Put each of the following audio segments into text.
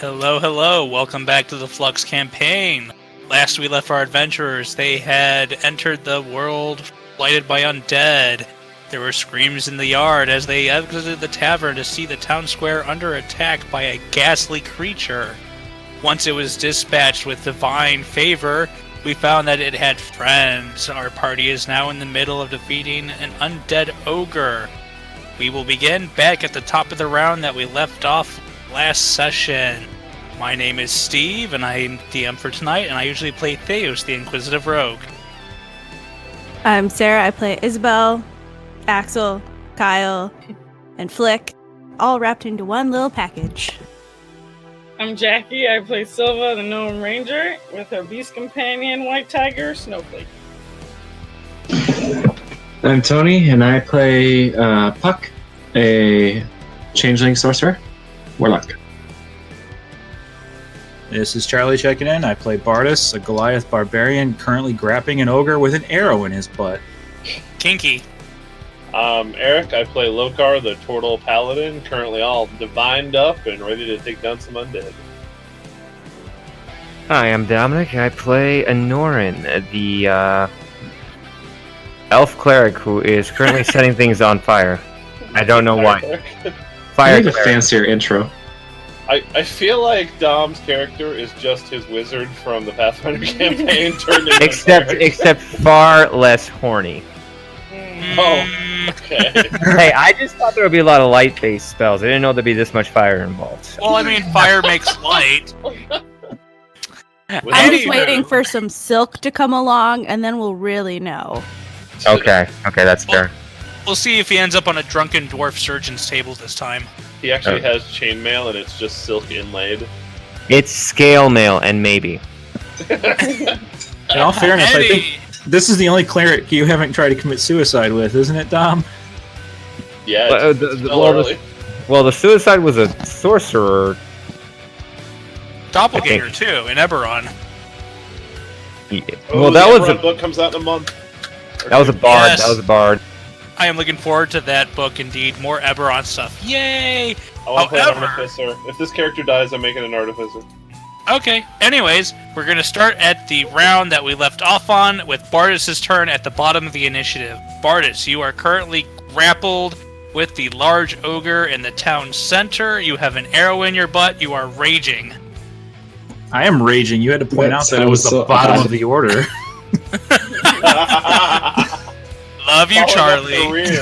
Hello, hello. Welcome back to the Flux campaign. Last we left our adventurers, they had entered the world blighted by undead. There were screams in the yard as they exited the tavern to see the town square under attack by a ghastly creature. Once it was dispatched with divine favor, we found that it had friends. Our party is now in the middle of defeating an undead ogre. We will begin back at the top of the round that we left off last session. My name is Steve, and I am DM for tonight, and I usually play Theos, the Inquisitive Rogue. I'm Sarah. I play Isabel, Axel, Kyle, and Flick, all wrapped into one little package. I'm Jackie. I play Silva, the Gnome Ranger, with her beast companion, White Tiger, Snowflake. I'm Tony, and I play Puck, a changeling sorcerer, warlock. This is Charlie checking in. I play Bardus, a Goliath barbarian, currently grappling an ogre with an arrow in his butt. Kinky. Eric, I play Lokar, the Turtle Paladin, currently all divined up and ready to take down some undead. Hi, I'm Dominic. I play Anorin, the elf cleric who is currently setting things on fire. I don't know why. I need a fancier intro. I feel like Dom's character is just his wizard from the Pathfinder campaign turned into except far less horny. Oh, okay. Hey, I just thought there would be a lot of light-based spells. I didn't know there'd be this much fire involved. Well, I mean, fire makes light. I'm just waiting for some silk to come along, and then we'll really know. Okay, that's fair. We'll see if he ends up on a drunken dwarf surgeon's table this time. He actually has chainmail and it's just silk inlaid. It's scale mail, and maybe. In all fairness, I think this is the only cleric you haven't tried to commit suicide with, isn't it, Dom? Yeah, well, the suicide was a sorcerer. Doppelganger, too, in Eberron. Yeah. Oh, well, that was a book comes out in a month. That was a bard. Yes. That was a bard. I am looking forward to that book, indeed. More Eberron stuff. Yay! I want to play an artificer. If this character dies, I'm making an artificer. Okay, anyways, we're going to start at the round that we left off on with Bardus' turn at the bottom of the initiative. Bardus, you are currently grappled with the large ogre in the town center. You have an arrow in your butt. You are raging. I am raging. You had to point out that it was the bottom of the order. Love you, Charlie. Bringing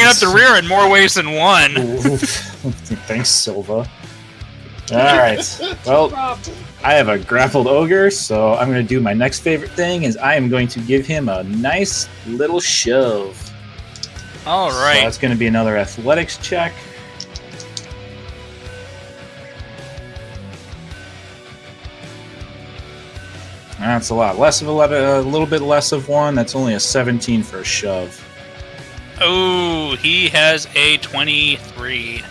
up the rear in more ways than one. Thanks, Silva. Alright, well, I have a grappled ogre, so I'm going to do my next favorite thing, is I am going to give him a nice little shove. Alright. So that's going to be another athletics check. That's a lot less of a little bit less of one. That's only a 17 for a shove. Oh, he has a 23.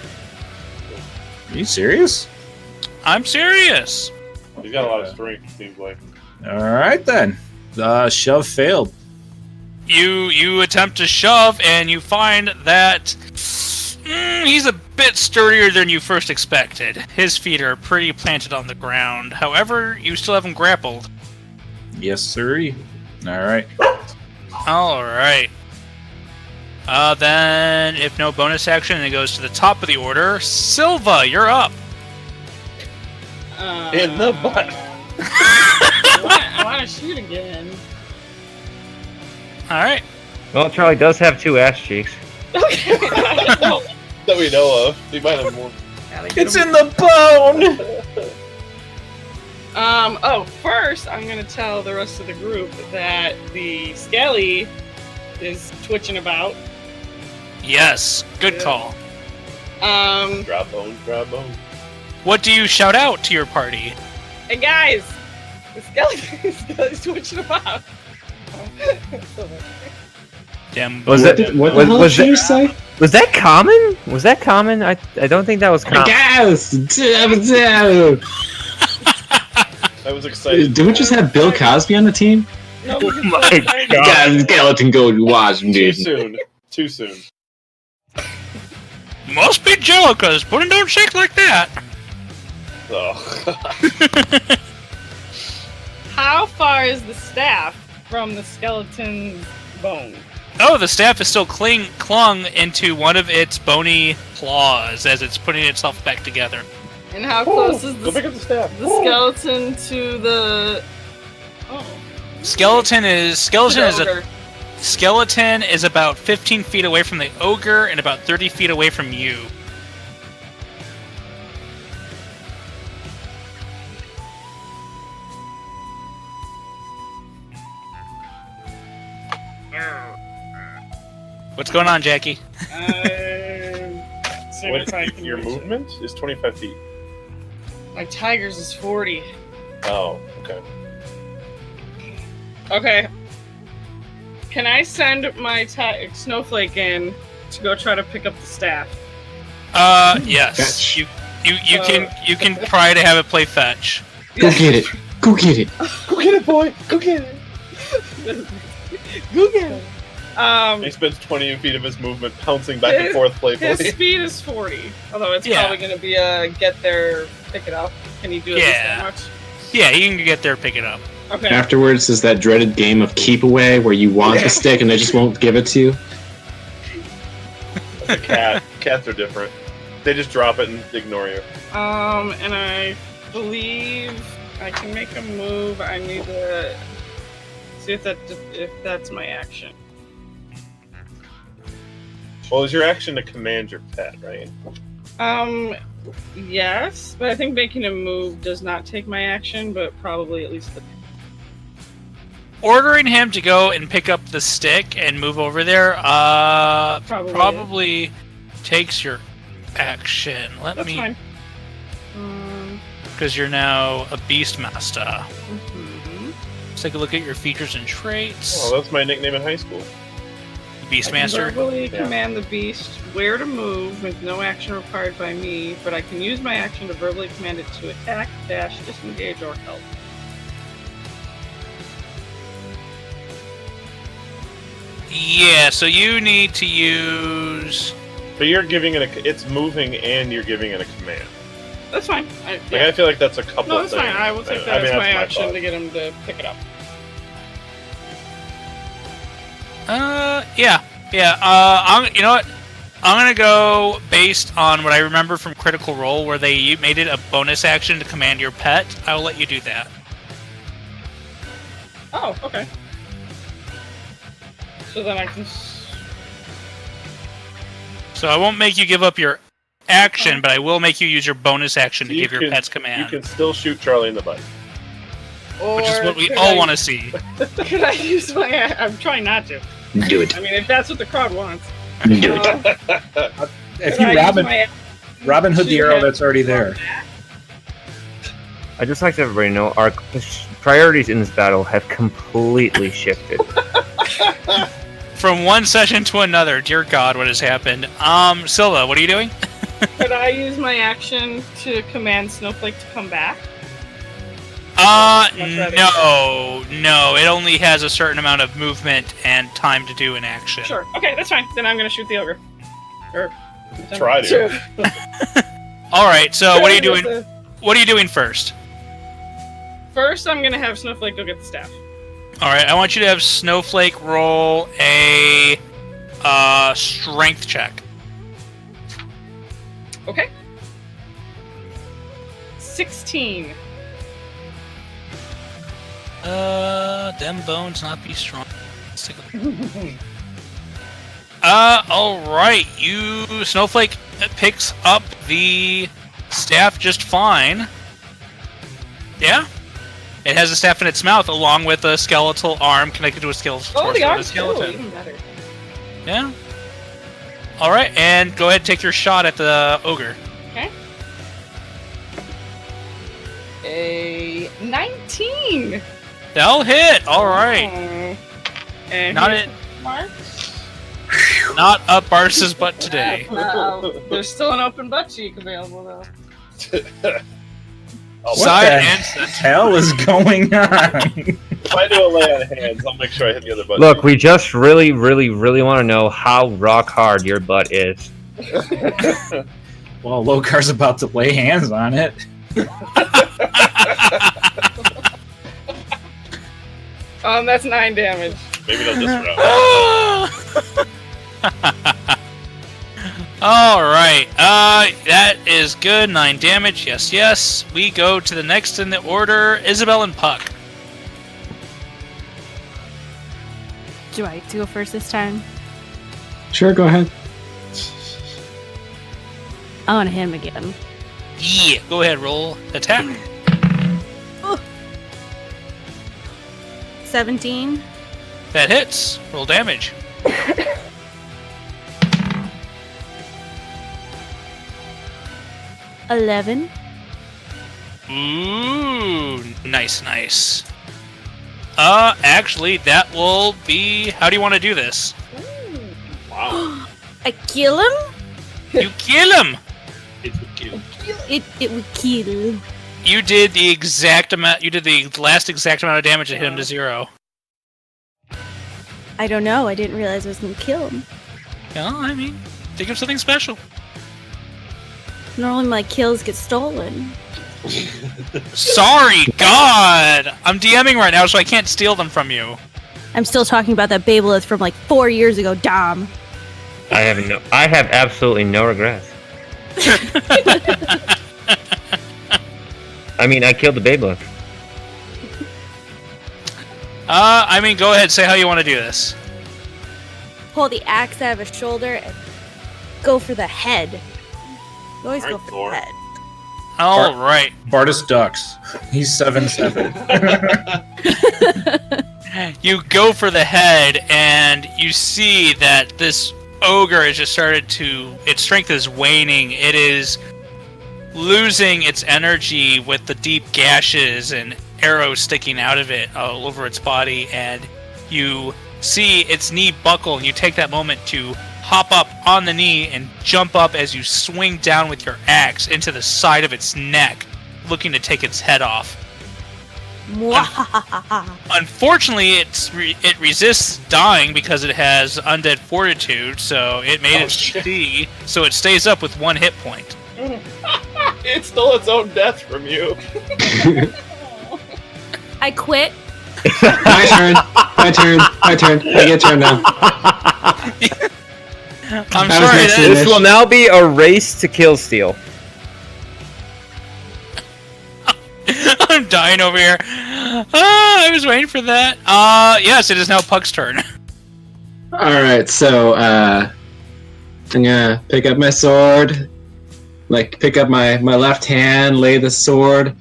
Are you serious? I'm serious. He's got a lot of strength, seems like. Alright then. The shove failed. You attempt to shove, and you find that he's a bit sturdier than you first expected. His feet are pretty planted on the ground. However, you still have him grappled. Yes, sir. Alright. Alright. Then, if no bonus action, it goes to the top of the order. Silva, you're up. In the butt. I want to shoot again. Alright. Well, Charlie does have two ass cheeks. That we know of. He might have more. It's in the bone! First, I'm going to tell the rest of the group that the Skelly is twitching about. Yes, good call. Drop bone. What do you shout out to your party? Hey guys! The Skelly's twitching about. Damn. What the hell did you say? Was that common? Was that common? I don't think that was common. Yes! I was excited. Did we just have Bill Cosby on the team? No, Oh my God. Guys, skeleton go watch him, Too dude. soon. Must be Jellica's. Pudding don't shake like that. Oh. How far is the staff from the skeleton's bone? Oh, the staff is still clung into one of its bony claws as it's putting itself back together. And how close is Go pick up the staff. the skeleton to the... Skeleton is ogre? skeleton is about 15 feet away from the ogre and about 30 feet away from you. What's going on, Jackie? Your movement is 25 feet. My tiger's is 40. Oh, okay. Okay. Can I send my snowflake in to go try to pick up the staff? Yes. Fetch. You can try to have it play fetch. Go get it. Go get it. Go get it, boy. Go get it. Go get it. He spends 20 feet of his movement pouncing back and forth playfully. His speed is 40. Although it's Yeah. probably going to be a get there, pick it up. Can you do it that much? Yeah, you can get there, pick it up. Okay. Afterwards is that dreaded game of keep away where you want the stick and they just won't give it to you. Like a cat. Cats are different. They just drop it and ignore you. And I believe I can make a move. I need to see if that's my action. Well, it's your action to command your pet, right? Yes, but I think making a move does not take my action, but probably at least the... Ordering him to go and pick up the stick and move over there, probably takes your action. That's fine. Because you're now a Beastmaster. Mm-hmm. Let's take a look at your features and traits. Oh, that's my nickname in high school. Beastmaster. I can verbally command the beast where to move with no action required by me, but I can use my action to verbally command it to attack, dash, disengage, or help. Yeah, so you need to use... But you're giving it it's moving and you're giving it a command. That's fine. I feel like that's a couple No, that's things. fine. I will take that I mean, as my that's action thought. to get him to pick it up. Yeah. You know what? I'm gonna go based on what I remember from Critical Role, where they made it a bonus action to command your pet. I will let you do that. Oh, okay. So then I can... So I won't make you give up your action, but I will make you use your bonus action to You give your can- pet's command. You can still shoot Charlie in the butt. Or Which is what we could all I- want to see. Could I use my... I'm trying not to. Do it. I mean, if that's what the crowd wants. Do it. If Could you I use my Robin Hood the to arrow have- that's already there. I just like to everybody know our priorities in this battle have completely shifted. From one session to another, dear God, what has happened? Silva, what are you doing? Could I use my action to command Snowflake to come back? No. It only has a certain amount of movement and time to do an action. Sure. Okay, that's fine. Then I'm gonna shoot the ogre. Or Try to. Sure. All right. So what are you doing? What are you doing first? First, I'm gonna have Snowflake go get the staff. All right. I want you to have Snowflake roll a strength check. Okay. 16. Them bones not be strong. Let's take a- all right. Snowflake picks up the staff just fine. Yeah. It has a staff in its mouth along with a skeletal arm connected to a skeletal Oh, torso the of a arm's cool. skeleton. Even better. Yeah. All right, and go ahead and take your shot at the ogre. Okay. A 19. That'll hit. All right. And Not here's it. the marks. Not up Bars's butt today. There's still an open butt cheek available though. What Side the and center. hell is going on? If I do a lay on hands, I'll make sure I hit the other button. Look, we just really want to know how rock hard your butt is. Well, Lokar's about to lay hands on it. That's 9 damage. Maybe not this round. All right. That is good. 9 damage. Yes, yes. We go to the next in the order, Isabel and Puck. Do I get to go first this time? Sure, go ahead. I want to hit him again. Yeah. Go ahead. Roll attack. 17. That hits. Roll damage. $11. Ooh, nice, nice. Actually, that will be. How do you want to do this? Wow. I kill him? You kill him. It would kill. It would kill. You did the exact amount. You did the last exact amount of damage to hit him to 0. I don't know. I didn't realize I was going to kill him. Well, I mean, think of something special. Normally my kills get stolen. Sorry, God! I'm DMing right now, so I can't steal them from you. I'm still talking about that Babelith from like 4 years ago, Dom. I have absolutely no regrets. I mean, I killed the Babelith. I mean, go ahead, say how you want to do this. Pull the axe out of his shoulder and go for the head. You always go Alright, for Thor. the head. All right. Bardus ducks. He's 7'7". You go for the head, and you see that this ogre has just started to. Its strength is waning. It is losing its energy with the deep gashes and arrows sticking out of it all over its body, and you see its knee buckle, and you take that moment to hop up on the knee and jump up as you swing down with your axe into the side of its neck, looking to take its head off. Mwahahaha. Unfortunately, it resists dying because it has undead fortitude, so it made its DC, so it stays up with 1 hit point. It stole its own death from you. I quit. My turn. My turn. My turn. I get turn now. I'm That was sorry, next that to This will now be a race to kill steal. I'm dying over here. I was waiting for that. Yes, it is now Puck's turn. Alright, so, I'm gonna pick up my sword. Like, pick up my left hand, lay the sword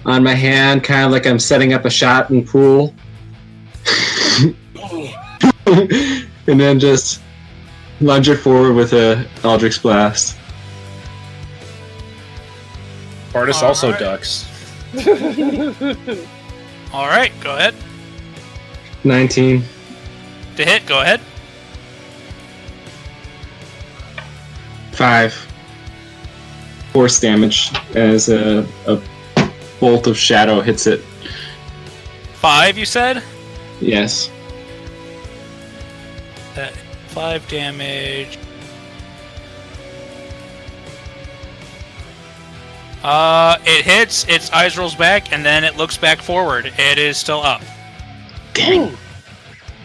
on my hand, kind of like I'm setting up a shot in pool. And then just lunge it forward with a Eldritch Blast. Bardus All also right. ducks. All right, go ahead. 19. To hit, go ahead. 5 force damage as a bolt of shadow hits it. 5, you said? Yes. That 5 damage. It hits, its eyes rolls back, and then it looks back forward. It is still up. Dang.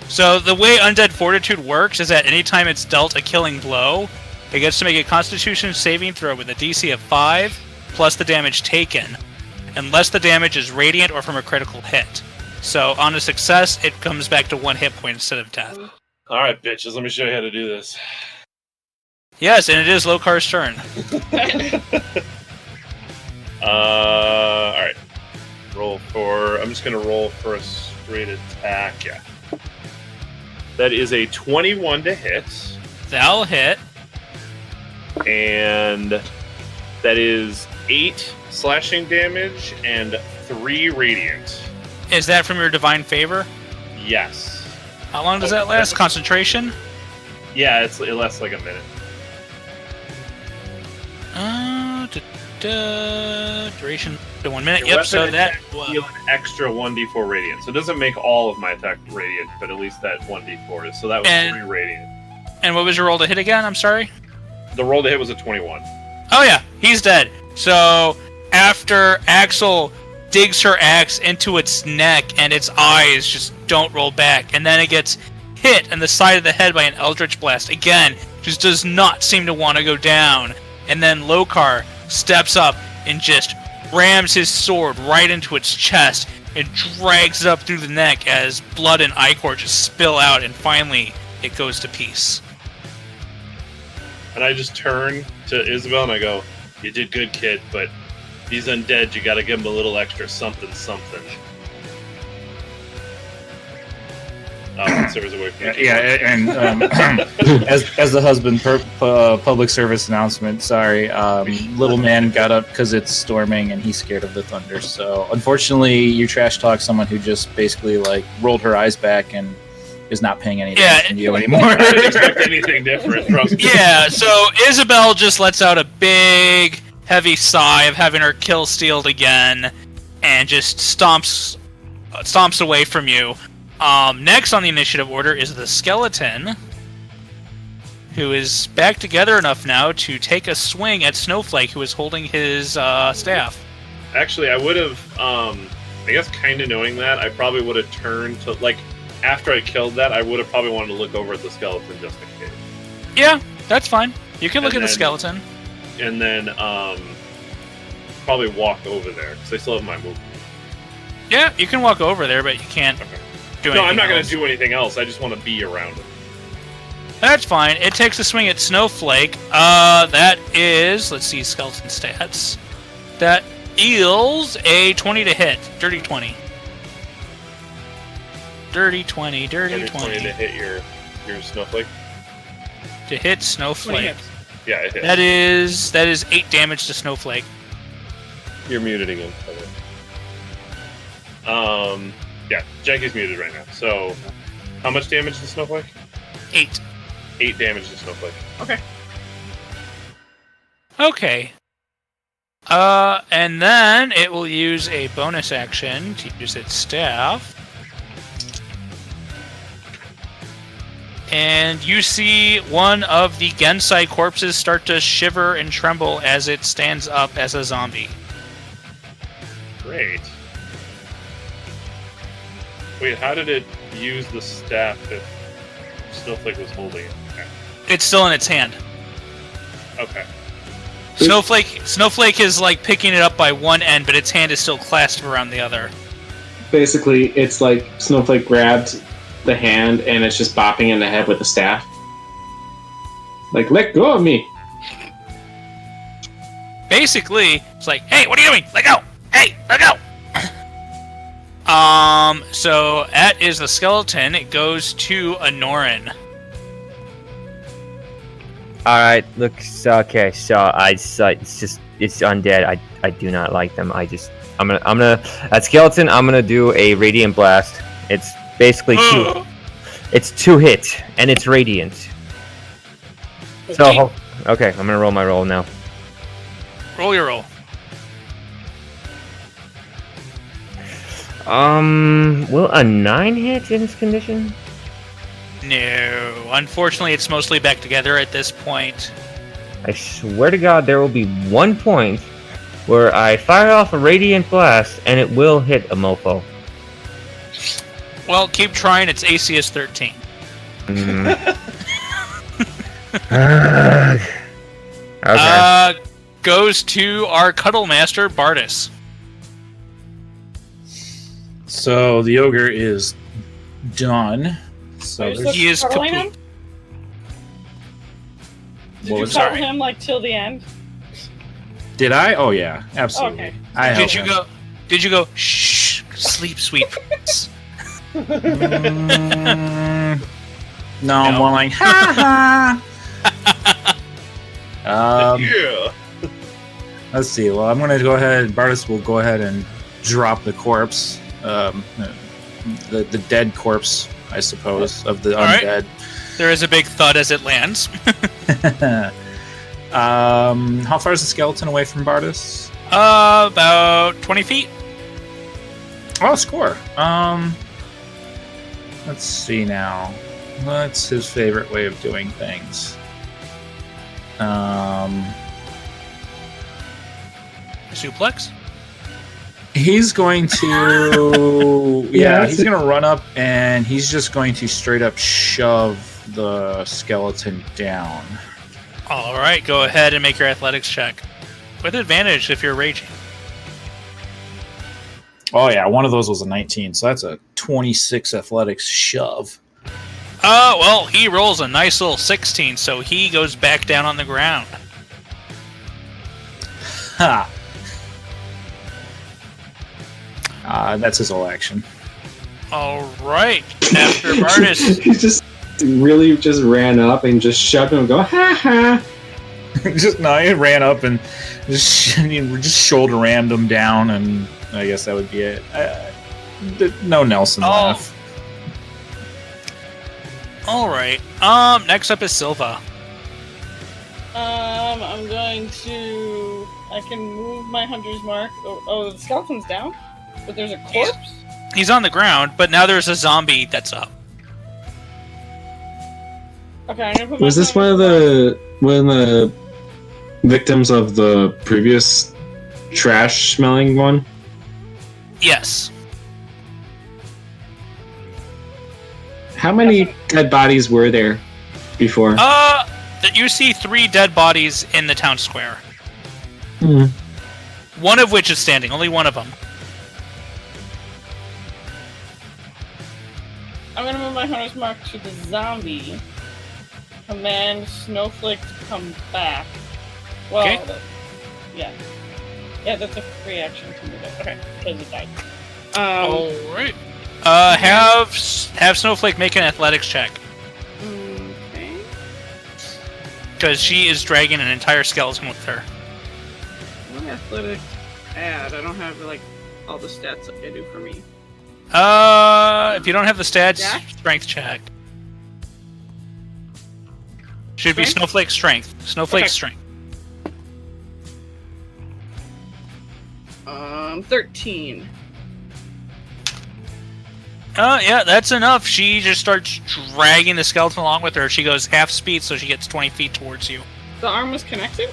So the way Undead Fortitude works is that anytime it's dealt a killing blow, it gets to make a Constitution saving throw with a DC of 5, plus the damage taken, unless the damage is radiant or from a critical hit. So on a success, it comes back to 1 hit point instead of death. Alright, bitches, let me show you how to do this. Yes, and it is Lokar's turn. Alright. I'm just gonna roll for a straight attack, yeah. That is a 21 to hit, That'll hit. and that is 8 slashing damage and 3 radiant. Is that from your Divine Favor? Yes. How long does that last? Concentration? Yeah, it lasts like a minute. Duration to 1 minute. Your Yep, so weapon that... attacks deal an extra 1d4 radiant. So it doesn't make all of my attack radiant, but at least that 1d4 is. So that was And- 3 radiant. And what was your roll to hit again? I'm sorry? the roll to hit was a 21. Oh yeah, he's dead. So after Axel digs her axe into its neck and its eyes just don't roll back, and then it gets hit in the side of the head by an eldritch blast. Again, just does not seem to want to go down. And then Lokar steps up and just rams his sword right into its chest and drags it up through the neck as blood and ichor just spill out, and finally it goes to peace. And I just turn to Isabel and I go, "You did good, kid, but these undead, you gotta give them a little extra something. Sarah's away from you. Yeah, and as the husband, public service announcement. Sorry, little man got up because it's storming and he's scared of the thunder. So unfortunately, you trash talk someone who just basically like rolled her eyes back and is not paying any attention to you anymore. I didn't expect anything different from me. Yeah, so Isabel just lets out a big, heavy sigh of having her kill stealed again, and just stomps away from you. Next on the initiative order is the skeleton, who is back together enough now to take a swing at Snowflake, who is holding his staff. Actually, I would have, I guess kind of knowing that, I probably would have turned to, like, after I killed that, I would have probably wanted to look over at the skeleton just in case. Yeah, that's fine. You can look at the skeleton. And then, probably walk over there, because I still have my movement. Yeah, you can walk over there, but you can't do anything. No, I'm not going else. to do anything else. I just want to be around it. That's fine. It takes a swing at Snowflake. That is, let's see, skeleton stats. That yields a 20 to hit. Dirty 20. Dirty 20, dirty 20. To hit your Snowflake? To hit Snowflake. Yeah, it hits. That is 8 damage to Snowflake. You're muted again. Yeah, Jackie's muted right now. So, how much damage to Snowflake? 8. 8 damage to Snowflake. Okay. Okay. And then it will use a bonus action to use its staff. And you see one of the Gensai corpses start to shiver and tremble as it stands up as a zombie. Great. Wait, how did it use the staff if Snowflake was holding it? Okay. It's still in its hand. Okay. Snowflake is like picking it up by one end, but its hand is still clasped around the other. Basically, it's like Snowflake grabbed the hand and it's just bopping in the head with the staff. Like, let go of me! Basically, it's like, hey, what are you doing? Let go! Hey, let go! So that is the skeleton. It goes to Anorin. Alright, okay, so it's undead. I do not like them. I'm gonna at skeleton, I'm gonna do a radiant blast. It's basically it's 2 hit, and it's radiant. So, okay, I'm gonna roll my roll now. Roll your roll. Will a 9 hit in this condition? No. Unfortunately, it's mostly back together at this point. I swear to God, there will be 1 point where I fire off a radiant blast, and it will hit a mofo. Well, keep trying. Its AC is 13. Okay. Goes to our Cuddle Master, Bardus. So the ogre is done. So He is cuddling kaput. him? Did you cuddle him like till the end? Did I? Oh yeah, absolutely. Okay. I Did helped you him. Did you go? Shh, sleep, sweet prince. No, I'm more like ha ha. Yeah. Let's see. Well, I'm gonna go ahead. Bardus will go ahead and drop the corpse, the dead corpse, I suppose, of the All right. undead. There is a big thud as it lands. How far is the skeleton away from Bardus? About 20 feet. Oh, score. Let's see now. What's his favorite way of doing things? Suplex? He's going to... yeah, Yeah, he's going to run up, and he's just going to straight up shove the skeleton down. All right, go ahead and make your athletics check. With advantage if you're raging. Oh, yeah, one of those was a 19, so that's a 26 athletics shove. Well, he rolls a nice little 16, so he goes back down on the ground. Ha! That's his whole action. All right, after Bardis. He just really just ran up and just shoved him and go, ha ha. He ran up and just shoulder rammed him down, and I guess that would be it. No Nelson laugh. All right. Next up is Silva. I'm going to. I can move my hunter's mark. Oh, the skeleton's down, but there's a corpse. He's on the ground, but now there's a zombie that's up. Okay, I'm gonna put my. Was this one of the victims of the previous trash smelling one? Yes. How many dead bodies were there before? You see 3 dead bodies in the town square. Hmm. One of which is standing. Only one of them. I'm gonna move my hunter's mark to the zombie. Command Snowflake to come back. Well, Okay. Yeah, that's a free action to move it. Okay, because it died. All right. Have Snowflake make an athletics check Okay. because she is dragging an entire skeleton with her. What athletics add? I don't have like all the stats like I do for me. If you don't have the stats, Yeah? strength check. Should be Strength? Snowflake strength. Snowflake Okay. strength. 13. Yeah, that's enough. She just starts dragging the skeleton along with her. She goes half speed, so she gets 20 feet towards you. The arm was connected?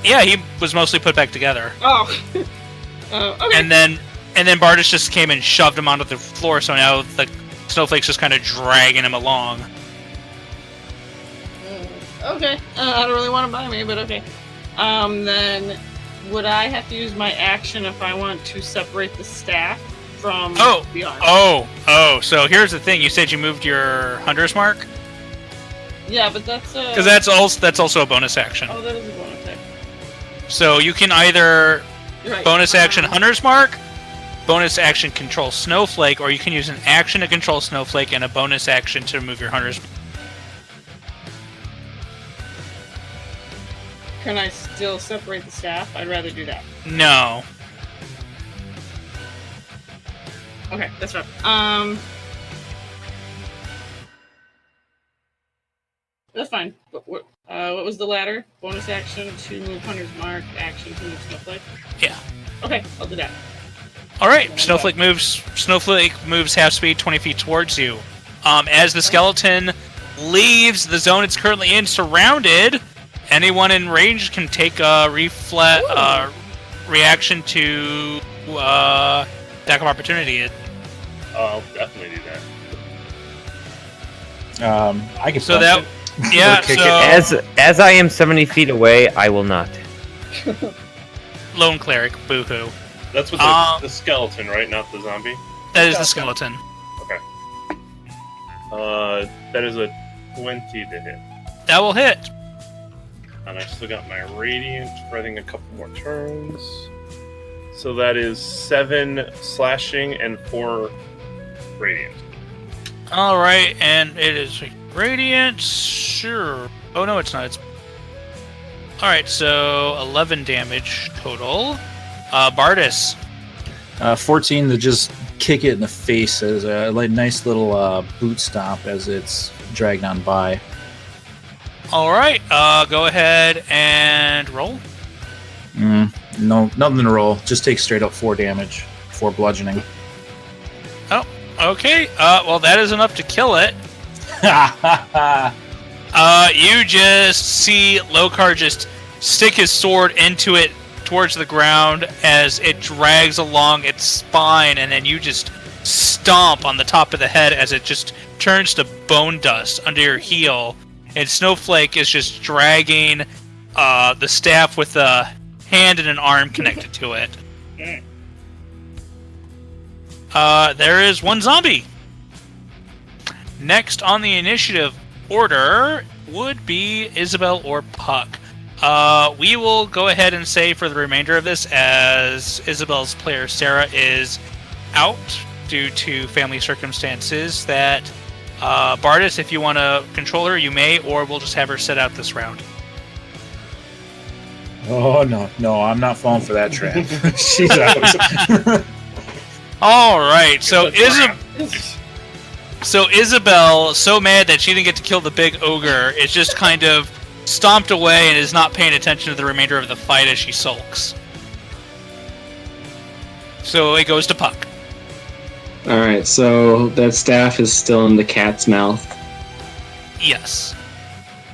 Yeah, he was mostly put back together. Oh. Okay. And then Bardis just came and shoved him onto the floor, so now the Snowflake's just kind of dragging him along. Okay. I don't really want to buy me, but okay. Then would I have to use my action if I want to separate the staff from the arm? Oh, so here's the thing. You said you moved your hunter's mark? Yeah, but that's Because that's also a bonus action. Oh, that is a bonus action. So you can either You're right. bonus action hunter's mark, bonus action control Snowflake, or you can use an action to control Snowflake and a bonus action to remove your hunter's mark. Can I still separate the staff? I'd rather do that. No. Okay, that's fine. That's fine. But what was the latter? Bonus action to move hunter's mark, action to move Snowflake? Yeah. Okay, I'll do that. All right. Snowflake moves half speed, 20 feet towards you. As the skeleton leaves the zone it's currently in, surrounded, anyone in range can take a reaction to attack of opportunity. I'll definitely do that. I can. So punch that, it. yeah. Kick So As I am 70 feet away, I will not. lone cleric, boo-hoo. That's with the skeleton, right? Not the zombie? That is the skeleton. Okay. That is a 20 to hit. That will hit. And I still got my radiant for I think a couple more turns. So that is 7 slashing and 4 radiant. All right, and it is radiant. Sure. Oh no, it's not. It's all right. So 11 damage total. Bardis. 14 to just kick it in the face as a nice little boot stomp as it's dragged on by. All right. Go ahead and roll. No, nothing to roll. Just take straight up 4 damage, 4 bludgeoning. Oh, okay. Well, that is enough to kill it. You just see Lokar just stick his sword into it towards the ground as it drags along its spine, and then you just stomp on the top of the head as it just turns to bone dust under your heel. And Snowflake is just dragging the staff with a hand and an arm connected to it. There is one zombie. Next on the initiative order would be Isabel or Puck. We will go ahead and say for the remainder of this, as Isabel's player Sarah is out due to family circumstances, that Bardis, if you want to control her, you may, or we'll just have her sit out this round. Oh, no, I'm not falling for that trap. She's out. All right, so Isabel, so mad that she didn't get to kill the big ogre, is just kind of stomped away and is not paying attention to the remainder of the fight as she sulks. So it goes to Puck. Alright, so that staff is still in the cat's mouth. Yes.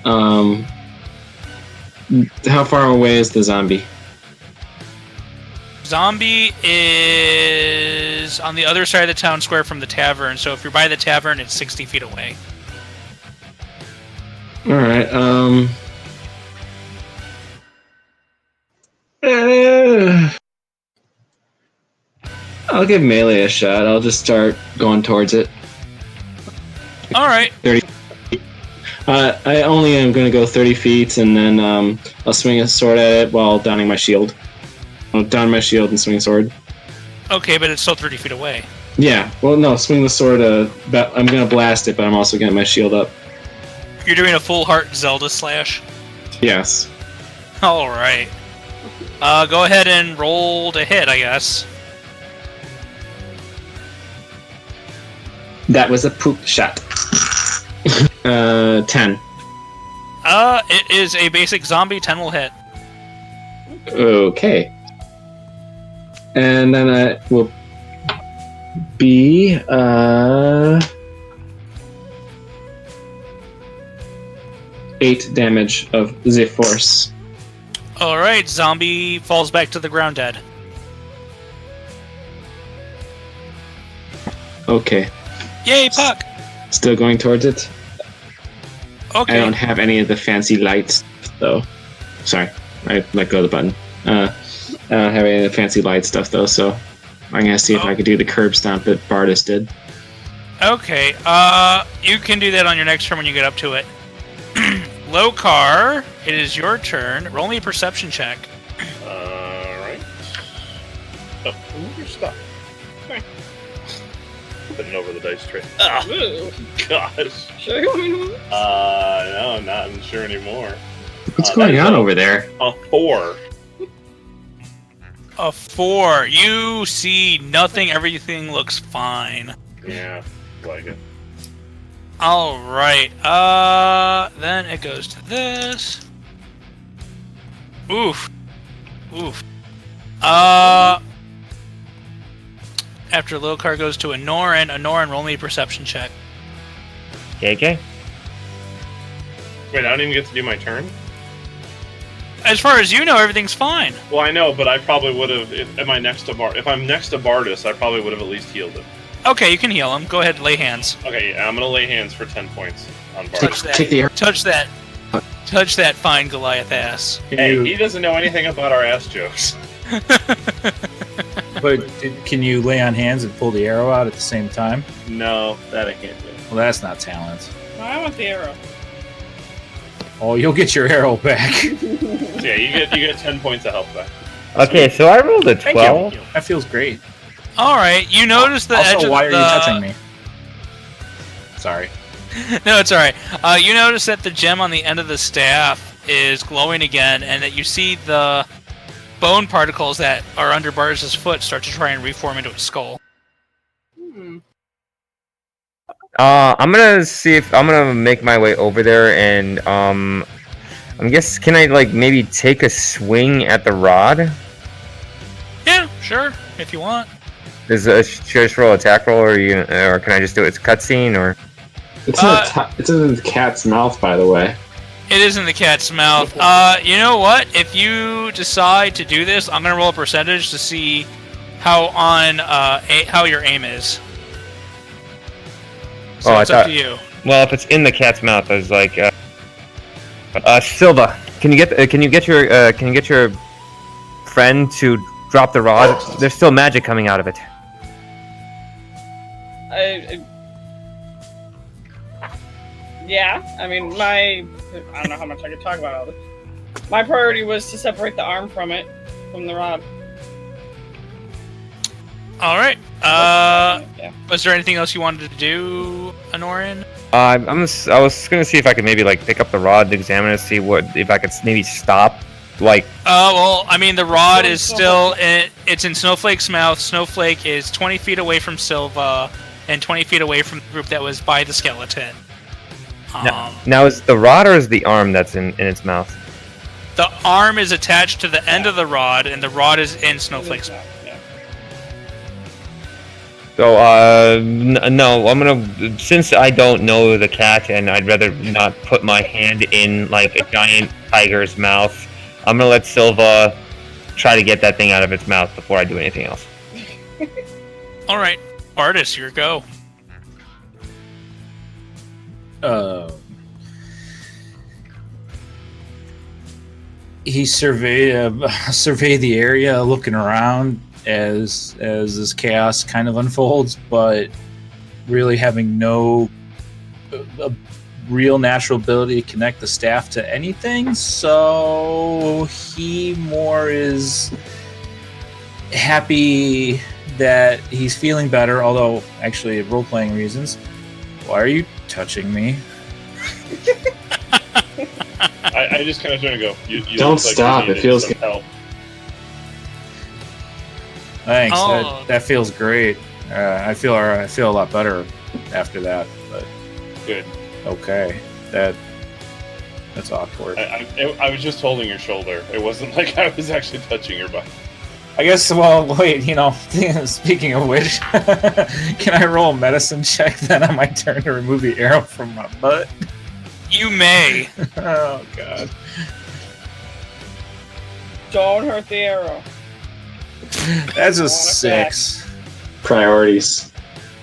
How far away is the zombie? Zombie is on the other side of the town square from the tavern, so if you're by the tavern, it's 60 feet away. Alright, I'll give melee a shot. I'll just start going towards it. Alright. 30. I only am going to go 30 feet, and then I'll swing a sword at it while downing my shield. I'll down my shield and swing a sword. Okay, but it's still 30 feet away. Yeah, well, no, swing the sword. I'm going to blast it, but I'm also getting my shield up. You're doing a full heart Zelda slash? Yes. Alright. Go ahead and roll to hit, I guess. That was a poop shot. 10. It is a basic zombie, 10 will hit. Okay. And then I will be, 8 damage of the force. Alright, zombie falls back to the ground dead. Okay. Yay, Puck! Still going towards it? Okay. I don't have any of the fancy lights, though. Sorry, I let go of the button. I don't have any of the fancy light stuff, though, so I'm gonna see if I could do the curb stomp that Bardis did. Okay, you can do that on your next turn when you get up to it. Lokar, it is your turn. Roll me a perception check. Alright. Oh, move your stuff. Okay. Putting over the dice tray. Ah, Ooh. gosh. Sure you want me to move? No, I'm not sure anymore. What's going on over there? A 4. A 4. You see nothing. Everything looks fine. Yeah, like it. Alright, then it goes to this. Oof. After Lokar goes to Anoran, roll me a perception check. Okay. Wait, I don't even get to do my turn? As far as you know, everything's fine. Well, I know, but I probably would have, if I'm next to Bardis, I probably would have at least healed him. Okay, you can heal him. Go ahead and lay hands. Okay, yeah, I'm gonna lay hands for 10 points on Touch Bardis. that. Take the air. Touch that fine Goliath ass. Hey, he doesn't know anything about our ass jokes. But can you lay on hands and pull the arrow out at the same time? No, that I can't do. Well, that's not talent. No, I want the arrow. Oh, you'll get your arrow back. So yeah, you get 10 points of health back. Okay, so I rolled a Thank 12. you. That feels great. Alright, you notice the edge Also, of why are the... you touching me? Sorry. No, it's alright. You notice that the gem on the end of the staff is glowing again, and that you see the bone particles that are under Bardis' foot start to try and reform into a skull. I'm gonna make my way over there, and can I like maybe take a swing at the rod? Yeah, sure, if you want. Should I just roll attack roll, or can I just do it? It's a cutscene, or? It's in the cat's mouth, by the way. It is in the cat's mouth. You know what? If you decide to do this, I'm gonna roll a percentage to see how how your aim is. So it's up to you. Well, if it's in the cat's mouth, I was like, Silva, can you get your friend to drop the rod? There's still magic coming out of it. Yeah, I mean, I don't know how much I could talk about all this. My priority was to separate the arm from the rod. All right. Yeah. Was there anything else you wanted to do, Honorin? I was gonna see if I could maybe like pick up the rod, examine it, see if I could maybe stop. Like. Well, I mean, the rod is still it's in Snowflake's mouth. Snowflake is 20 feet away from Silva and 20 feet away from the group that was by the skeleton. Now is the rod or is the arm that's in its mouth? The arm is attached to the end of the rod, and the rod is in Snowflake's mouth. Yeah. So, no, I'm gonna, since I don't know the cat and I'd rather not put my hand in, like, a giant tiger's mouth, I'm gonna let Silva try to get that thing out of its mouth before I do anything else. Alright, Artis, your go. He survey the area, looking around as this chaos kind of unfolds, but really having no real natural ability to connect the staff to anything. So he more is happy that he's feeling better, although actually role-playing reasons. Why are you touching me? I just kind of turn and go. You Don't look like stop, you it needed feels some good. help. Thanks. Oh. That feels great. I feel a lot better after that. But Good. okay, that's awkward. I was just holding your shoulder. It wasn't like I was actually touching your butt. I guess. Well, wait. Speaking of which, can I roll a medicine check then on my turn to remove the arrow from my butt? You may. Oh God. Don't hurt the arrow. That's a 6. Priorities.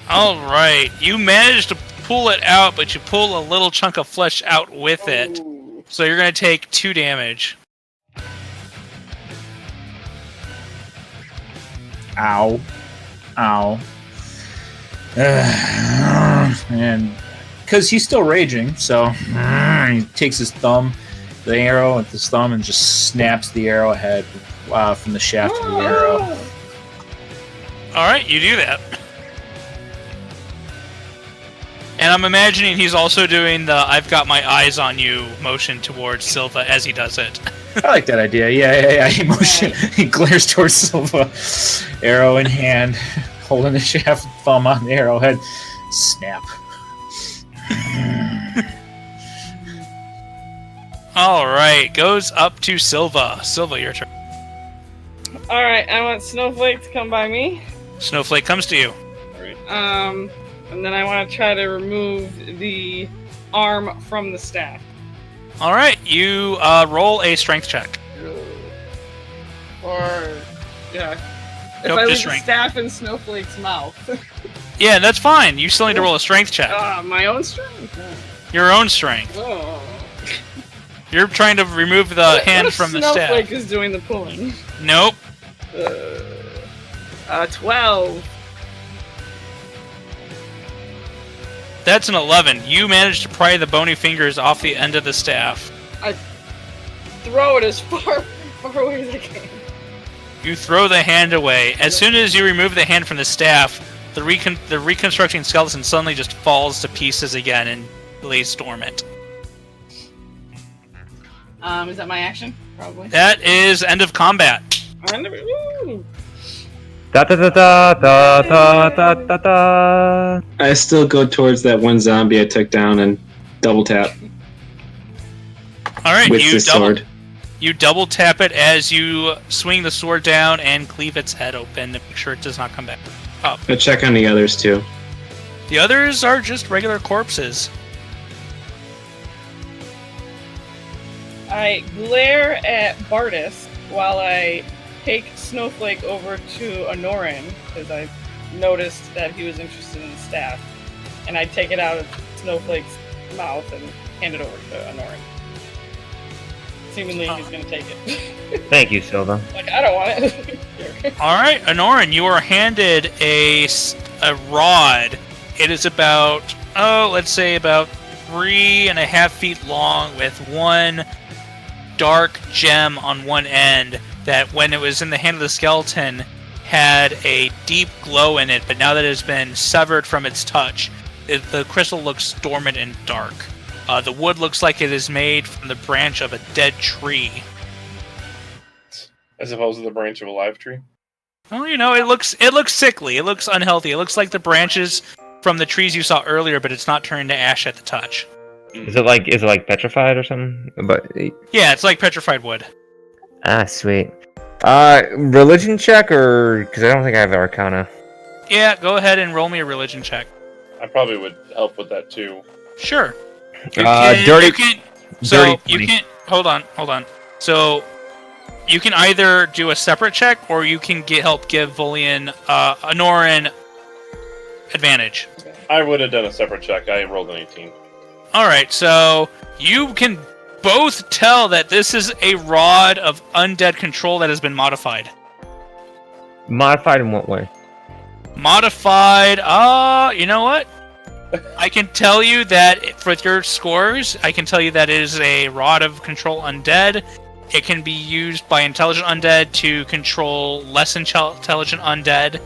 Alright, you managed to pull it out, but you pull a little chunk of flesh out with it. Ooh. So you're going to take 2 damage. Ow. And because he's still raging, so he takes his thumb, the arrow with his thumb, and just snaps the arrowhead from the shaft of the arrow. Alright, you do that. And I'm imagining he's also doing the I've got my eyes on you motion towards Silva as he does it. I like that idea. Yeah. He glares towards Silva, arrow in hand, holding the shaft, thumb on the arrowhead. Snap. Alright, goes up to Silva. Silva, your turn. Alright, I want Snowflake to come by me. Snowflake comes to you. And then I want to try to remove the arm from the staff. Alright, you roll a strength check. Or, yeah. If Nope, I leave just the strength. staff in Snowflake's mouth. Yeah, that's fine. You still need to roll a strength check. My own strength? Your own strength. Oh. You're trying to remove the hand what if from the Snowflake staff. is doing the pulling? Nope. 12. That's an 11. You managed to pry the bony fingers off the end of the staff. I throw it as far away as I can. You throw the hand away. As soon as you remove the hand from the staff, the reconstructing skeleton suddenly just falls to pieces again and lays dormant. Is that my action? Probably. That is end of combat. Woo! Da da da da da da da da da. I still go towards that one zombie I took down and double tap Alright, with the sword. You double tap it as you swing the sword down and cleave its head open to make sure it does not come back up. I check on the others too. The others are just regular corpses. I glare at Bardis while I take Snowflake over to Honorin, because I noticed that he was interested in the staff. And I take it out of Snowflake's mouth and hand it over to Honorin. Seemingly he's going to take it. Thank you, Silva. Like, I don't want it. Alright, Honorin, you are handed a rod. It is about, let's say about 3.5 feet long with one dark gem on one end that when it was in the hand of the skeleton had a deep glow in it, but now that it has been severed from its touch, the crystal looks dormant and dark. The wood looks like it is made from the branch of a dead tree. As opposed to the branch of a live tree? Well, it looks sickly. It looks unhealthy. It looks like the branches from the trees you saw earlier, but it's not turned to ash at the touch. Is it like petrified or something? But Yeah, it's like petrified wood. ah, sweet. Religion check or because I don't think I have Arcana. Yeah, go ahead and roll me a religion check. I probably would help with that too. Sure. Dirty. Hold on. So you can either do a separate check, or you can help give Honorin advantage. I would have done a separate check. I rolled an 18. Alright, so you can both tell that this is a rod of undead control that has been modified. Modified in what way? Modified, you know what? I can tell you that with your scores, I can tell you that it is a rod of control undead. It can be used by intelligent undead to control less intelligent undead.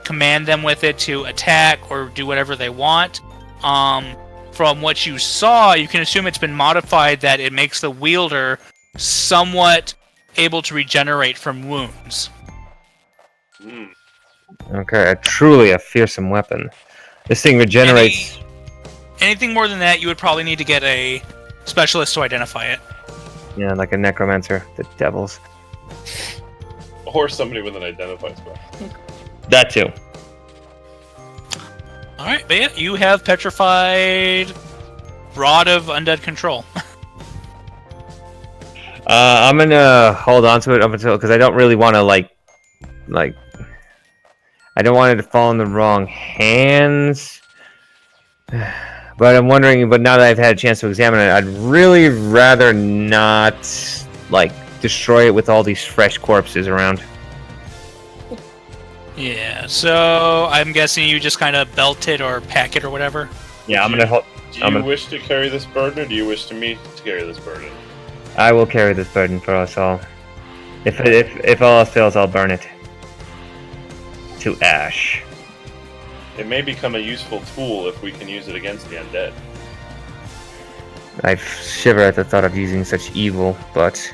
Command them with it to attack or do whatever they want. From what you saw, you can assume it's been modified that it makes the wielder somewhat able to regenerate from wounds. Okay, truly a fearsome weapon. This thing regenerates. Anything more than that, you would probably need to get a specialist to identify it. Yeah, like a necromancer. The devils. Or somebody with an identify spell. That too. Alright, but yeah, you have petrified rod of undead control. I'm gonna hold on to it up until because I don't really want to like I don't want it to fall in the wrong hands. But I'm wondering. But now that I've had a chance to examine it, I'd really rather not destroy it with all these fresh corpses around. Yeah, so I'm guessing you just kind of belt it or pack it or whatever. Yeah, I'm gonna hold. Do you wish to carry this burden, or do you wish to me to carry this burden? I will carry this burden for us all. If all else fails, I'll burn it to ash. It may become a useful tool if we can use it against the undead. I shiver at the thought of using such evil, but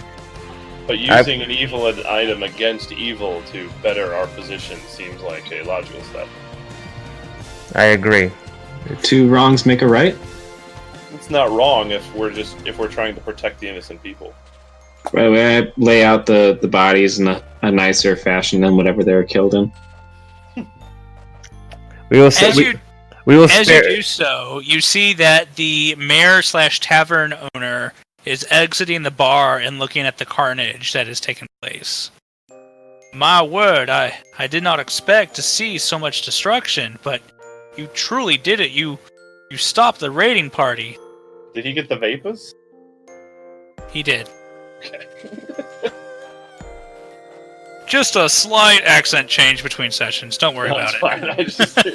using an evil item against evil to better our position seems like a logical step. I agree. Two wrongs make a right. It's not wrong if we're trying to protect the innocent people. Right away, I lay out the bodies in a nicer fashion than whatever they were killed in. We will. As You do so, you see that the mayor/tavern owner is exiting the bar and looking at the carnage that has taken place. My word, I did not expect to see so much destruction, but you truly did it. You stopped the raiding party. Did he get the vapors? He did. Okay. Just a slight accent change between sessions. Don't worry about it. Fine. I just...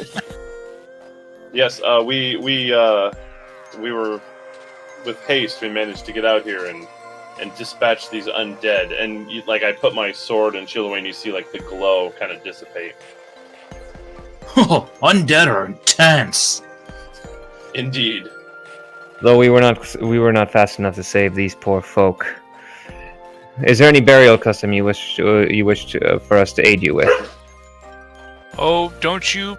Yes, we were with haste. We managed to get out here and dispatch these undead. And I put my sword and shield away, and you see the glow kind of dissipate. Oh, undead are intense. Indeed. Though we were not fast enough to save these poor folk. Is there any burial custom you wish for us to aid you with? Oh, don't you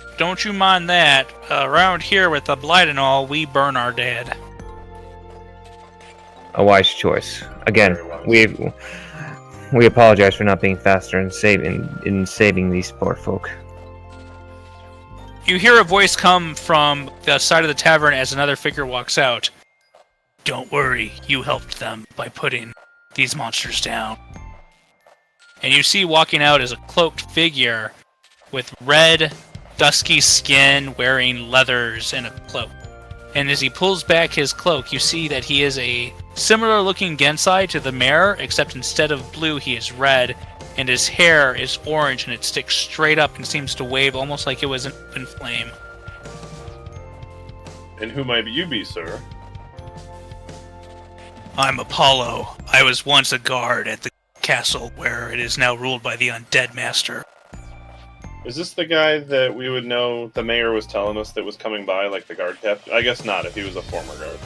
mind that. Around here with the blight and all, we burn our dead. A wise choice. Again, we apologize for not being faster in saving these poor folk. You hear a voice come from the side of the tavern as another figure walks out. Don't worry, you helped them by putting these monsters down. And you see walking out is a cloaked figure with red, dusky skin, wearing leathers and a cloak. And as he pulls back his cloak, you see that he is a similar-looking Gensai to the mayor, except instead of blue, he is red, and his hair is orange, and it sticks straight up and seems to wave almost like it was an open flame. And who might you be, sir? I'm Apollo. I was once a guard at the castle where it is now ruled by the undead master. Is this the guy that we would know the mayor was telling us that was coming by, like the guard captain? I guess not, if he was a former guard.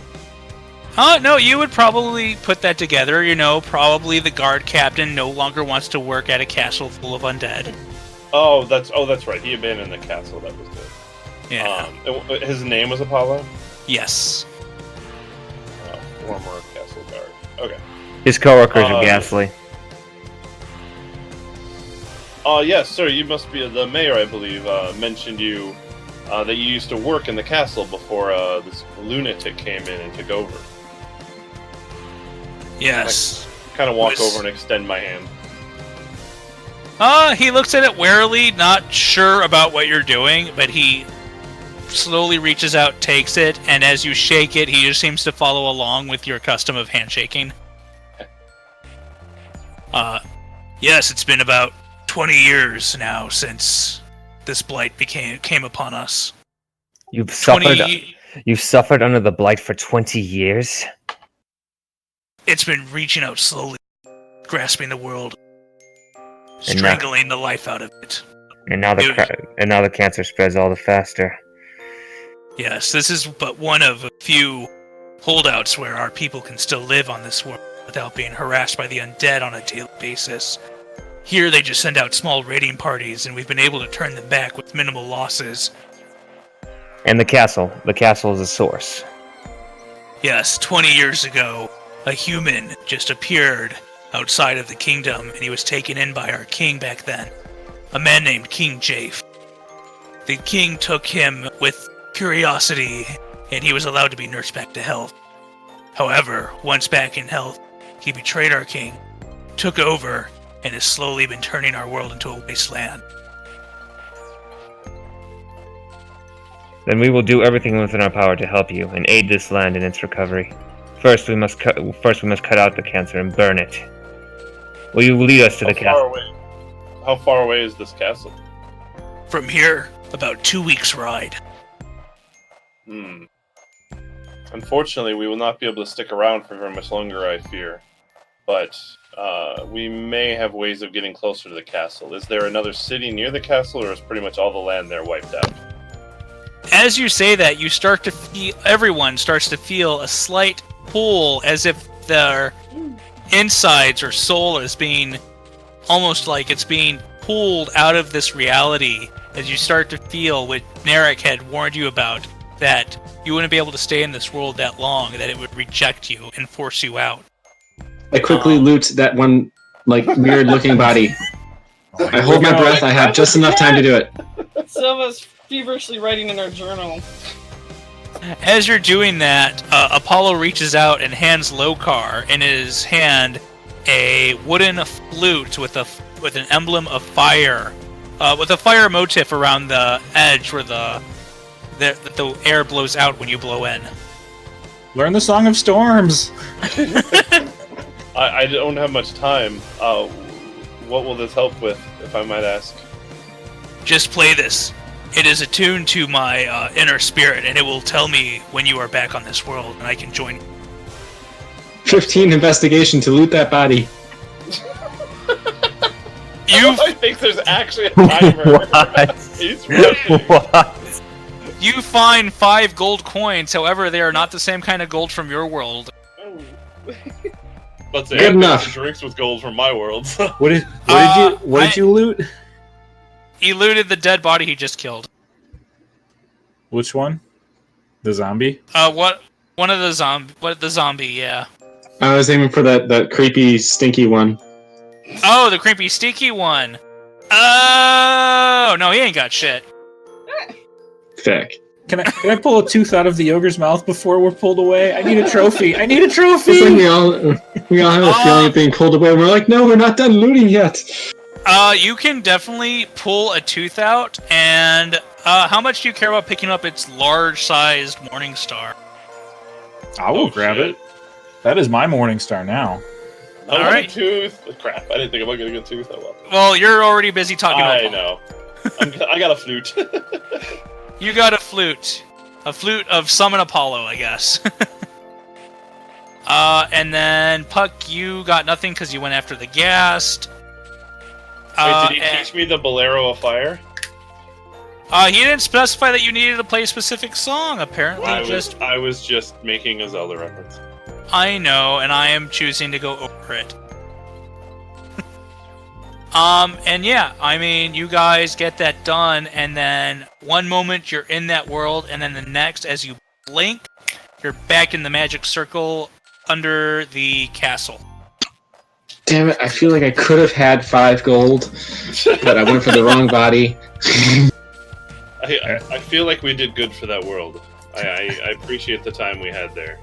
No, you would probably put that together. You know, probably the guard captain no longer wants to work at a castle full of undead. Oh, that's right. He abandoned the castle. That was good. Yeah. His name was Apollo? Yes. Former castle guard. Okay. His coworkers are ghastly. Yes, sir. You must be the mayor, I believe. Mentioned you that you used to work in the castle before this lunatic came in and took over. Yes. I kind of walk over and extend my hand. He looks at it warily, not sure about what you're doing, but he slowly reaches out, takes it, and as you shake it, he just seems to follow along with your custom of handshaking. Yes, it's been about 20 years now since this blight came upon us. You've suffered under the blight for 20 years? It's been reaching out slowly, grasping the world, strangling the life out of it. And now the cancer spreads all the faster. Yes, this is but one of a few holdouts where our people can still live on this world without being harassed by the undead on a daily basis. Here they just send out small raiding parties, and we've been able to turn them back with minimal losses. And the castle is a source. Yes, 20 years ago, a human just appeared outside of the kingdom, and he was taken in by our king back then, a man named King Jafe. The king took him with curiosity, and he was allowed to be nursed back to health. However, once back in health, he betrayed our king, took over, and has slowly been turning our world into a wasteland. Then we will do everything within our power to help you and aid this land in its recovery. First, we must cut out the cancer and burn it. Will you lead us to the castle? How far away is this castle? From here, about 2 weeks' ride. Unfortunately, we will not be able to stick around for very much longer, I fear. But we may have ways of getting closer to the castle. Is there another city near the castle, or is pretty much all the land there wiped out? As you say that, you start to feel, everyone starts to feel a slight pull, as if their insides or soul is being, almost like it's being pulled out of this reality, as you start to feel what Narek had warned you about, that you wouldn't be able to stay in this world that long, that it would reject you and force you out. I quickly loot that one, weird-looking body. I hold my breath. I have just enough time to do it. Silva's feverishly writing in her journal. As you're doing that, Apollo reaches out and hands Lokar in his hand a wooden flute with an emblem of fire, with a fire motif around the edge where the air blows out when you blow in. Learn the Song of Storms! I don't have much time. What will this help with, if I might ask? Just play this. It is attuned to my inner spirit, and it will tell me when you are back on this world, and I can join. 15 investigation to loot that body. I think there's actually a timer. What? He's rushing. What? You find 5 gold coins, however, they are not the same kind of gold from your world. Let's say Good enough. Drinks with gold from my world. What did you loot? He looted the dead body he just killed. Which one? The zombie? What? One of the zombie, yeah. I was aiming for that creepy, stinky one. Oh, the creepy, stinky one. Oh, no, he ain't got shit. Thick. Can I pull a tooth out of the ogre's mouth before we're pulled away? I need a trophy. I need a It's like trophy. we all have a feeling of being pulled away. We're like, no, we're not done looting yet. You can definitely pull a tooth out, and how much do you care about picking up its large-sized morning star? I will grab it. That is my morning star now. I want Alright. a tooth. Crap, I didn't think about getting a tooth. Oh well. Well, you're already busy talking about I know. I got a flute. You got a flute. A flute of Summon Apollo, I guess. And then, Puck, you got nothing because you went after the ghast. Wait, did he teach me the Bolero of Fire? He didn't specify that you needed to play a specific song, apparently. I was just making a Zelda reference. I know, and I am choosing to go over it. And yeah, I mean, you guys get that done, and then one moment you're in that world, and then the next, as you blink, you're back in the magic circle under the castle. Damn it, I feel like I could have had 5 gold, but I went for the wrong body. I feel like we did good for that world. I appreciate the time we had there.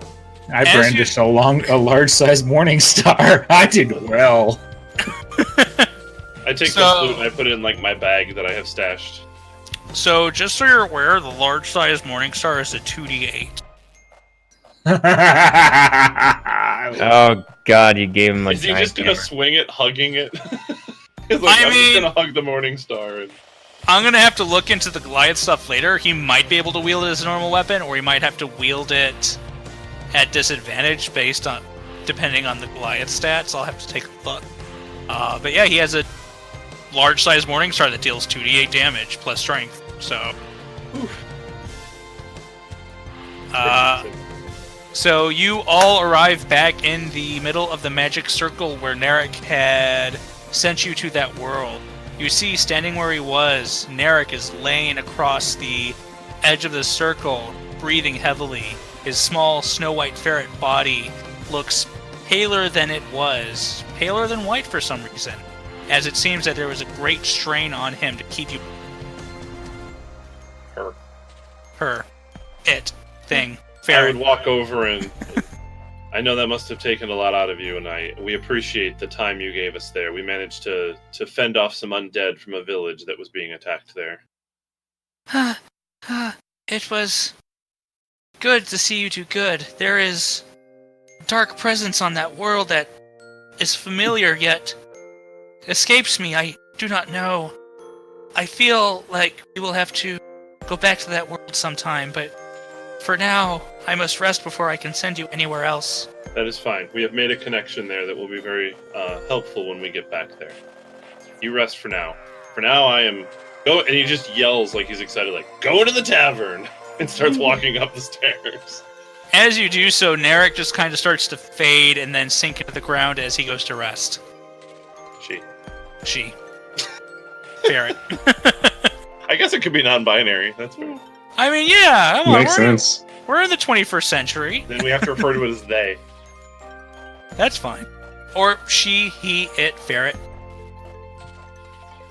I brandished a large-sized morning star. I did well. I take the flute and I put it in like my bag that I have stashed. So, just so you're aware, the large-sized morning star is a 2d8. Oh god, you gave him a Is he giant just gonna hammer. swing it, hugging it? I'm just gonna hug the morning star. And... I'm gonna have to look into the Goliath stuff later. He might be able to wield it as a normal weapon, or he might have to wield it at disadvantage based on depending on the Goliath stats. I'll have to take a look. But yeah, he has a large-sized morning star that deals 2d8 damage plus strength. So, so you all arrive back in the middle of the magic circle where Narek had sent you to that world. You see, standing where he was, Narek is laying across the edge of the circle, breathing heavily. His small, snow-white ferret body looks paler than it was. Paler than white for some reason, as it seems that there was a great strain on him to keep you... It. Thing. I Ferret. would walk over and... I know that must have taken a lot out of you, and we appreciate the time you gave us there. We managed to fend off some undead from a village that was being attacked there. It was good to see you do good. There is a dark presence on that world that is familiar yet escapes me. I do not know. I feel like we will have to go back to that world sometime, but for now, I must rest before I can send you anywhere else. That is fine. We have made a connection there that will be very helpful when we get back there. You rest for now. For now, I am... Go, and he just yells like he's excited, like, go to the tavern! And starts walking up the stairs. As you do so, Narek just kind of starts to fade and then sink into the ground as he goes to rest. She. Ferret. I guess it could be non-binary. That's fair. I mean, yeah, come on. Makes sense. We're in the 21st century. Then we have to refer to it as they. That's fine. Or she, he, it, ferret.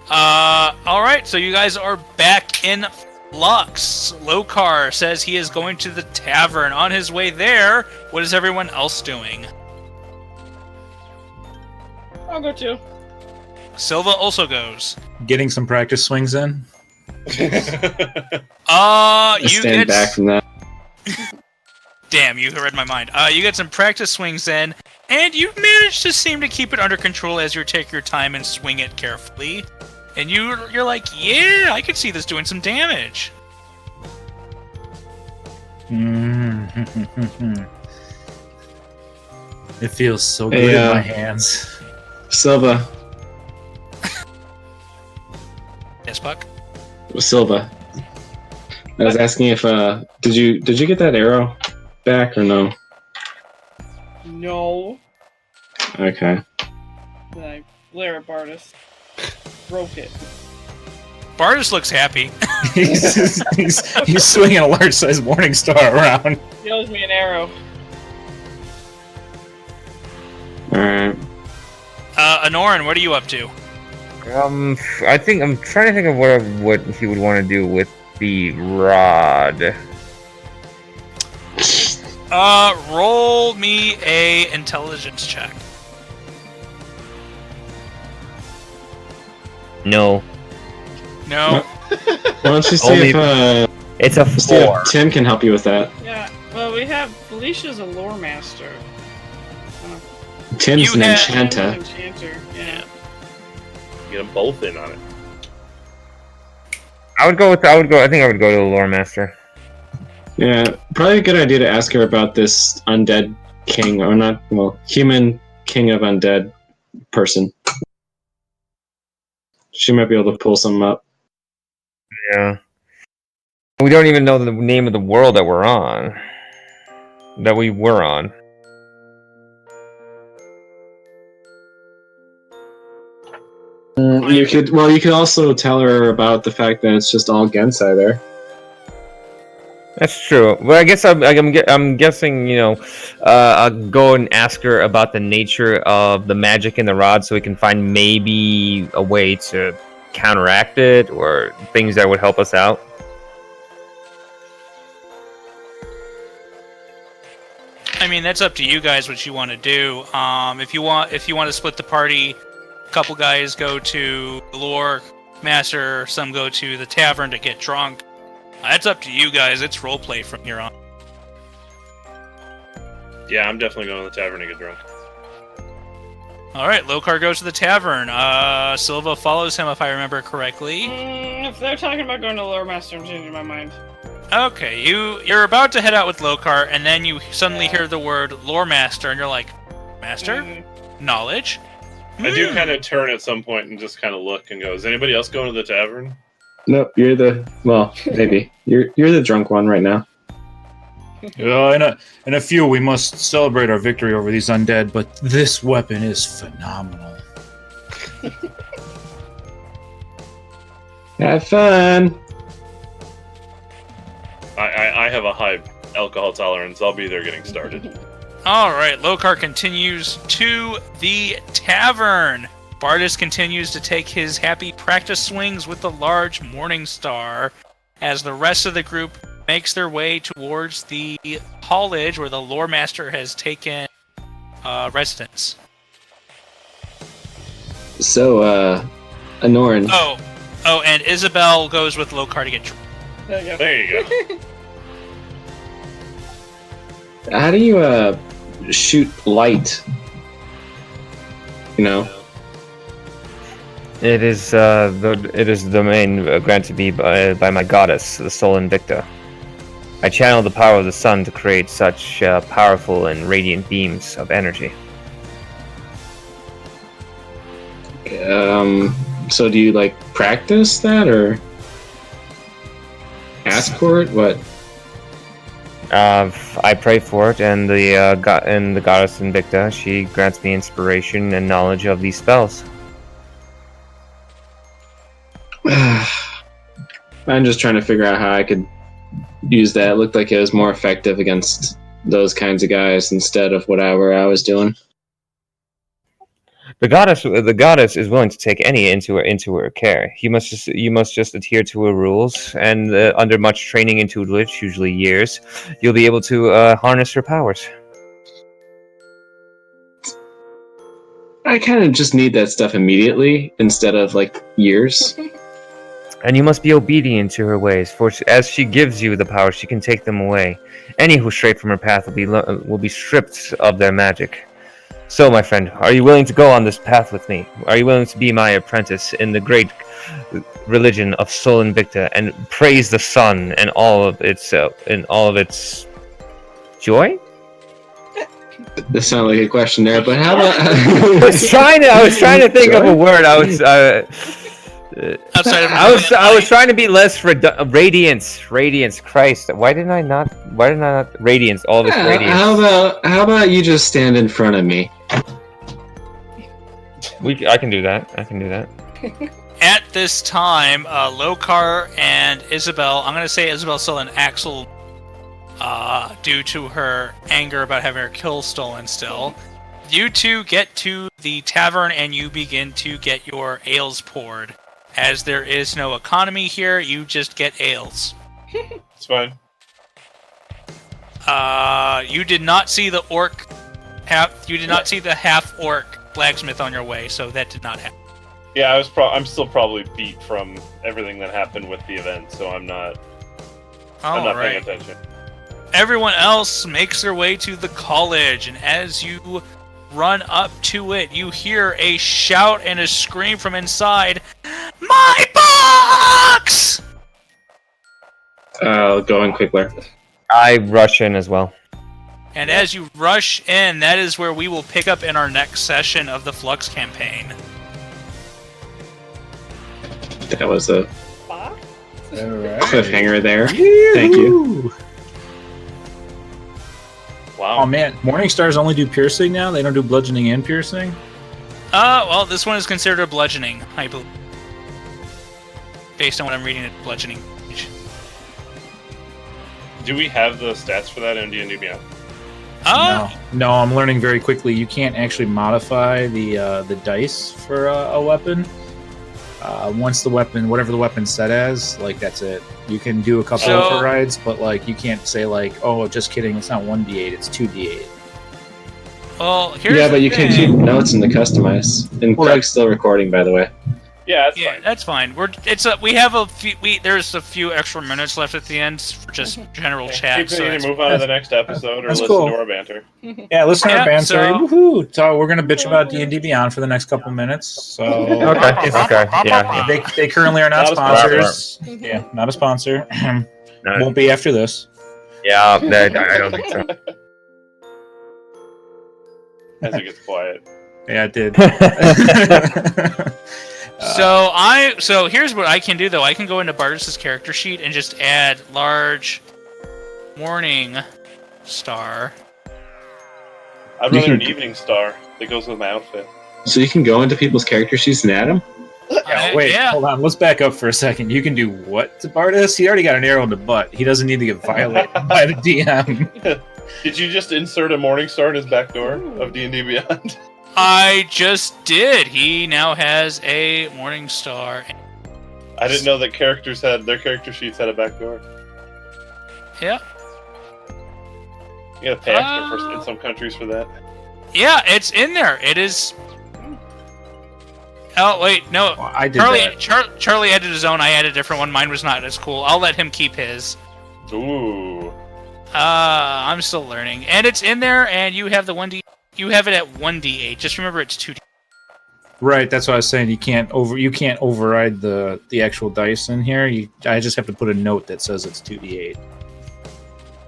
Alright, so you guys are back in Flux. Lokar says he is going to the tavern. On his way there, what is everyone else doing? I'll go too. Silva also goes. Getting some practice swings in. You Stand get back from that. Damn, you read my mind. You get some practice swings in, and you manage to seem to keep it under control as you take your time and swing it carefully. And you're like, yeah, I could see this doing some damage. It feels so good in my hands. Silva. Yes, Puck? Silva. I was asking if did you get that arrow back or no? No. Okay. Then I glare at Bardus. Broke it. Bardus looks happy. he's swinging a large-sized morning star around. He owes me an arrow. Alright. Anoran, what are you up to? I think I'm trying to think of what he would want to do with the rod. Roll me a intelligence check. No. No. Why don't you see Only- if It's a see if 4. Tim can help you with that? Yeah. Well, we have Felicia's a lore master. Tim's You an have- enchanter. Enchanter. Yeah. Get them both in on it. I think I would go to the lore master. Yeah, probably a good idea to ask her about this undead king, or not, well, human king of undead person. She might be able to pull some up. Yeah. We don't even know the name of the world that we're on. That we were on. You could also tell her about the fact that it's just all Gensai there. That's true. Well, I guess I'm guessing, I'll go and ask her about the nature of the magic in the rod so we can find maybe a way to counteract it or things that would help us out. I mean, that's up to you guys what you want to do. If you want to split the party, a couple guys go to the lore master, some go to the tavern to get drunk. That's up to you guys. It's roleplay from here on. Yeah, I'm definitely going to the tavern to get drunk. All right, Lokar goes to the tavern. Silva follows him, if I remember correctly. If they're talking about going to lore master, I'm changing my mind. Okay, you're about to head out with Lokar, and then you suddenly hear the word lore master, and you're like, Master? Knowledge? I do kind of turn at some point and just kind of look and go, is anybody else going to the tavern? Nope, maybe. You're the drunk one right now. In a few, we must celebrate our victory over these undead, but this weapon is phenomenal. Have fun! I have a high alcohol tolerance. I'll be there getting started. All right, Lokar continues to the tavern. Bardus continues to take his happy practice swings with the large morning star as the rest of the group makes their way towards the college where the lore master has taken residence. So, Anoran. Oh, and Isabel goes with Lokar to get drunk. There you go. There you go. How do you, shoot light? It is the domain granted me by my goddess, the Soul Invicta. I channel the power of the sun to create such powerful and radiant beams of energy. So do you, practice that, or ask for it? What? I pray for it, and the goddess Invicta, she grants me inspiration and knowledge of these spells. I'm just trying to figure out how I could use that. It looked like it was more effective against those kinds of guys instead of whatever I was doing. The goddess is willing to take any into her care. You must just adhere to her rules, and under much training and tutelage, usually years, you'll be able to harness her powers. I kind of just need that stuff immediately instead of years. And you must be obedient to her ways, for as she gives you the power, she can take them away. Any who stray from her path will be stripped of their magic. So, my friend, are you willing to go on this path with me? Are you willing to be my apprentice in the great religion of Sol Invicta and praise the sun and all of its joy? This sounded like a question there, but how about? I was trying to think of a word. I was trying to be less radiance. Radiance. Christ, why did I not radiance? All this radiance. How about you just stand in front of me? I can do that. At this time, Lokar and Isabel, I'm going to say Isabel still an Axel due to her anger about having her kill stolen still. You two get to the tavern and you begin to get your ales poured As there is no economy here, you just get ales. It's fine. You did not see the orc. You did not see the half orc blacksmith on your way, so that did not happen. Yeah, I'm still probably beat from everything that happened with the event, so I'm not paying attention. Everyone else makes their way to the college, and as you run up to it, you hear a shout and a scream from inside. My box! Going quickler. I rush in as well. And as you rush in, that is where we will pick up in our next session of the Flux campaign. That was a Box? Alright. cliffhanger there. Yoo-hoo! Thank you. Wow. Oh man, Morning Stars only do piercing now? They don't do bludgeoning and piercing? Well, this one is considered a bludgeoning, I believe. Based on what I'm reading at bludgeoning. Do we have the stats for that in D&D Beyond? No, I'm learning very quickly. You can't actually modify the dice for a weapon. Once the weapon, whatever the weapon's set as, like that's it. You can do a couple overrides, but like you can't say like, oh, just kidding, it's not 1d8, it's 2d8. Well, here's Yeah, the but you can thing. keep notes in the customize. And Craig's still recording, by the way. Yeah, that's Yeah, fine. that's fine. There's a few extra minutes left at the end for just general chat. Keep So either move on to the next episode or That's listen cool. to our banter. Yeah, listen to Yeah, our banter. so- Woohoo! So we're gonna bitch about D&D Beyond for the next couple minutes. So Okay. Yeah. they currently are not Not a sponsors. Yeah, not a sponsor. No. Won't be after this. Yeah. I don't think so. As it gets quiet. Yeah, it did. So here's what I can do though. I can go into Bartus's character sheet and just add large morning star. I'd rather an evening star that goes with my outfit. So you can go into people's character sheets and add them? Wait, yeah. hold on. Let's back up for a second. You can do what to Bartus? He already got an arrow in the butt. He doesn't need to get violated by the DM. Did you just insert a morning star in his back door of D&D Beyond? I just did. He now has a morning star. I didn't know that their character sheets had a back door. Yeah. You gotta pay extra in some countries for that. Yeah, it's in there. It is. Oh wait, no. Well, I did that. Charlie added his own. I added a different one. Mine was not as cool. I'll let him keep his. Ooh. I'm still learning, and it's in there. And you have the 1d. You have it at 1d8. Just remember, it's 2d. Right, that's what I was saying. You can't override the actual dice in here. I just have to put a note that says it's 2d8.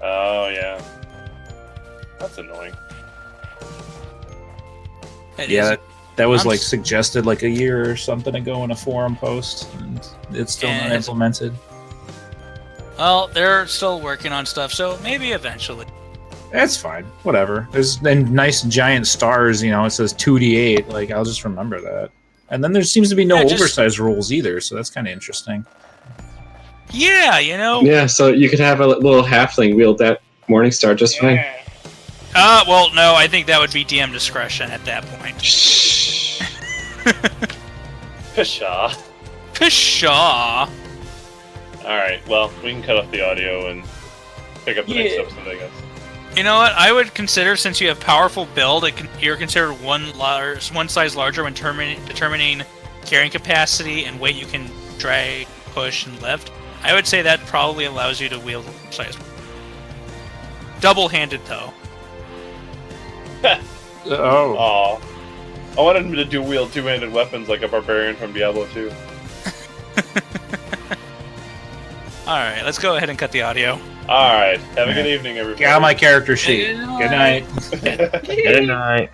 Oh yeah. That's annoying. That was I'm like s- suggested like a year or something ago in a forum post, and it's still not And- implemented. Well, they're still working on stuff, so maybe eventually. That's fine. Whatever. There's then nice giant stars. It says 2d8. Like I'll just remember that. And then there seems to be no Yeah, just- oversized rules either, so that's kind of interesting. Yeah, Yeah, so you could have a little halfling wield that Morningstar just fine. Well, no, I think that would be DM discretion at that point. Shh. Pshaw. Pshaw. Alright, well, we can cut off the audio and pick up the next episode, I guess. You know what? I would consider, since you have powerful build, you're considered one size larger when determining carrying capacity and weight you can drag, push, and lift. I would say that probably allows you to wield size. Double-handed, though. Oh. Aw. I wanted him to wield two-handed weapons like a barbarian from Diablo 2. Alright, let's go ahead and cut the audio. Alright, have a good evening, everybody. Get on my character sheet. Good night. Good night.